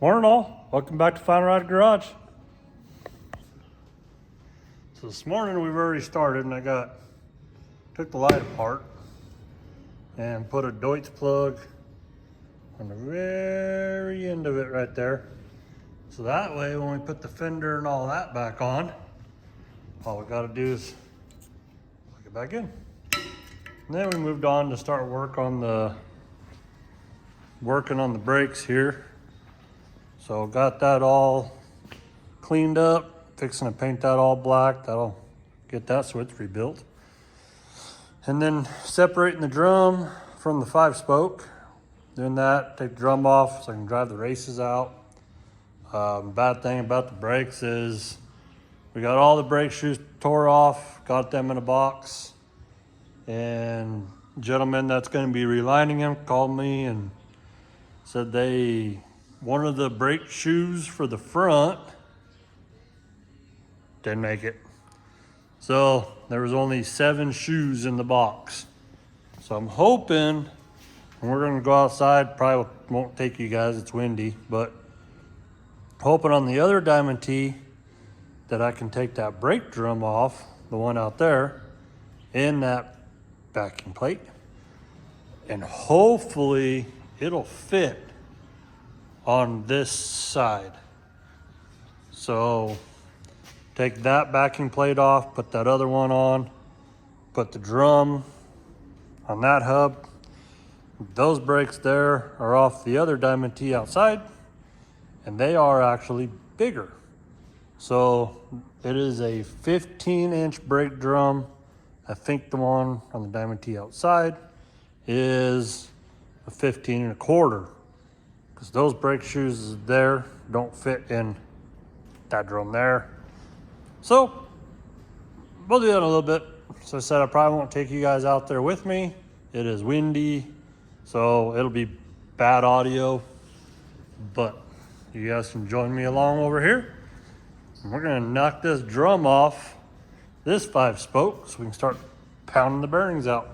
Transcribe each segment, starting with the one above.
Morning all, welcome back to Final Ride Garage. So this morning we've already started and I took the light apart and put a Deutz plug on the very end of it right there. So that way when we put the fender and all that back on, all we gotta do is plug it back in. And then we moved on to start working on the brakes here. So got that all cleaned up, fixing to paint that all black. That'll get that switch rebuilt. And then separating the drum from the 5-spoke. Doing that, take the drum off so I can drive the races out. Bad thing about the brakes is we got all the brake shoes tore off, got them in a box. And the gentleman that's gonna be relining them called me and said one of the brake shoes for the front didn't make it. So there was only 7 shoes in the box. So I'm hoping, and we're gonna go outside, probably won't take you guys, it's windy, but hoping on the other Diamond T that I can take that brake drum off, the one out there, in that backing plate. And hopefully it'll fit on this side. So take that backing plate off, put that other one on, put the drum on that hub. Those brakes there are off the other Diamond T outside, and they are actually bigger. So it is a 15-inch brake drum. I think the one on the Diamond T outside is a 15.25, because those brake shoes there don't fit in that drum there. So we'll do that in a little bit. So I said I probably won't take you guys out there with me. It is windy, so it'll be bad audio, but you guys can join me along over here. And we're gonna knock this drum off this 5-spoke so we can start pounding the bearings out.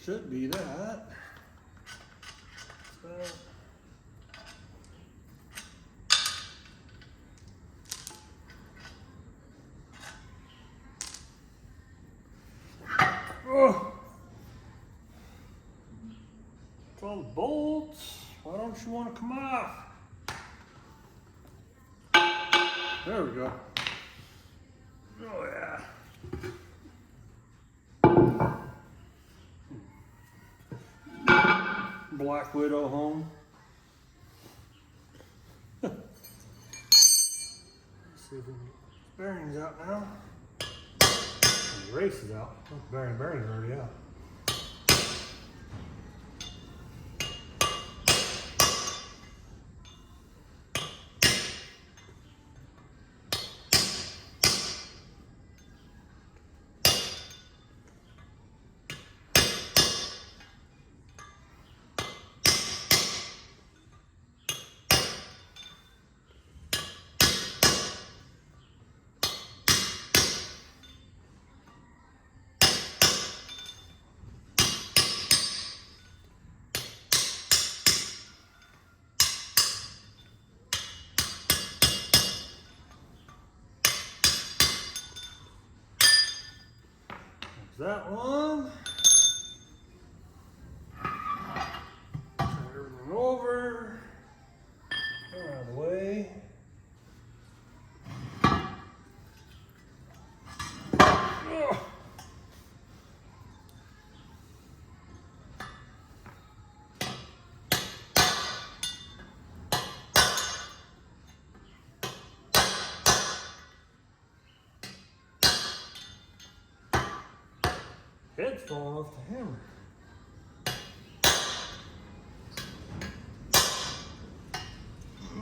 Should be that. Oh, it's all the bolts. Why don't you want to come off? There we go. Oh yeah. Black Widow home. Let's see if we can get the bearings out now. And the race is out. Oh, bearings are already out. That one. Turn everything over. Around Head's falling off the hammer.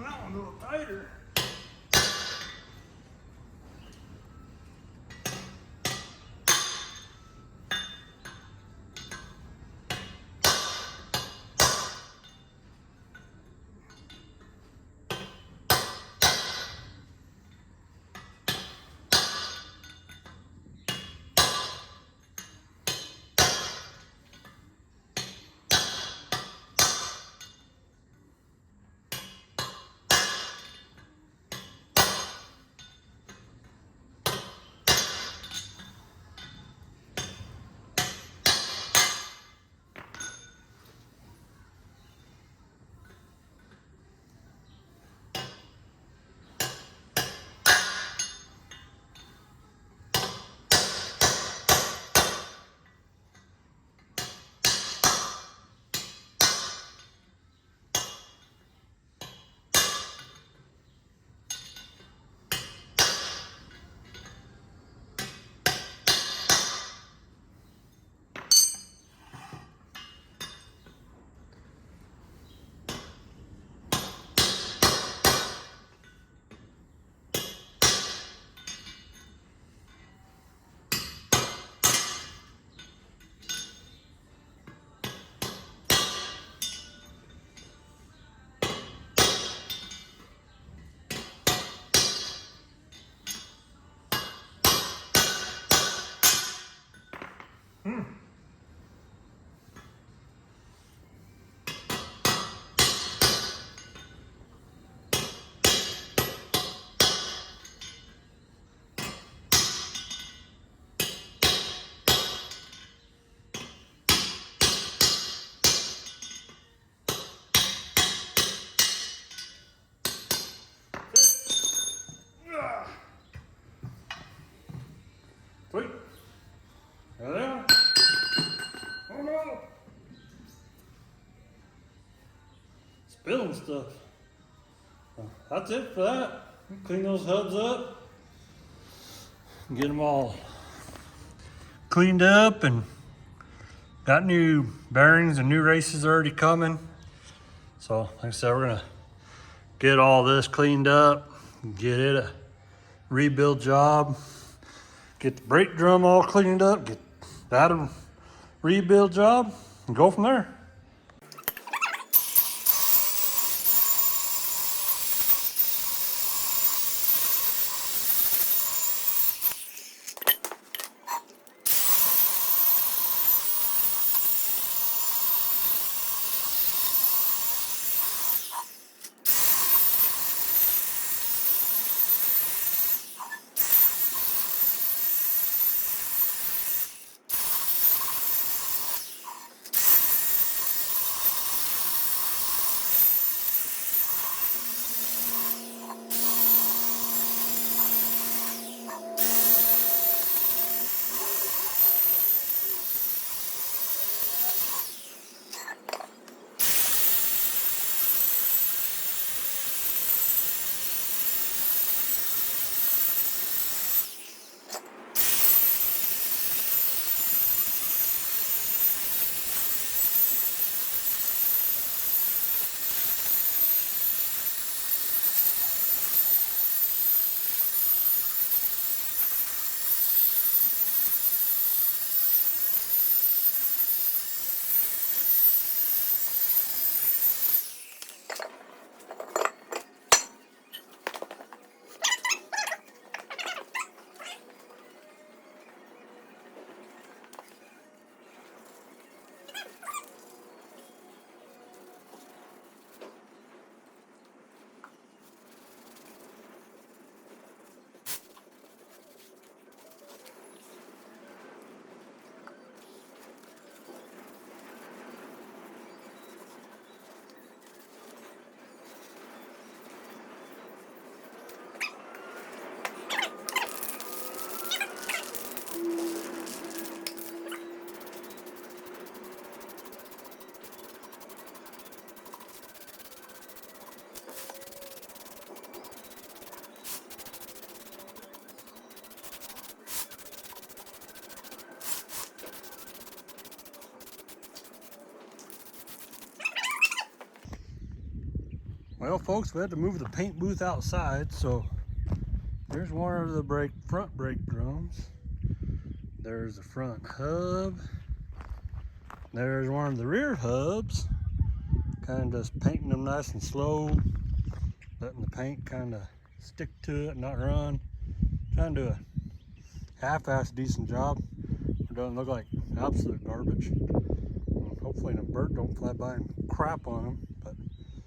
That one's a little tighter. Sweet. There they are. Oh no! Spilling stuff. That's it for that. Clean those hubs up. Get them all cleaned up and got new bearings and new races already coming. So like I said, we're gonna get all this cleaned up, get it a rebuild job, get the brake drum all cleaned up, get that a rebuild job, and go from there. Well, folks, we had to move the paint booth outside, so there's one of the front brake drums. There's the front hub. There's one of the rear hubs. Kind of just painting them nice and slow, letting the paint kind of stick to it, not run. Trying to do a half-ass decent job. It doesn't look like absolute garbage. Hopefully the bird don't fly by and crap on them, but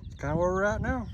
it's kind of where we're at now.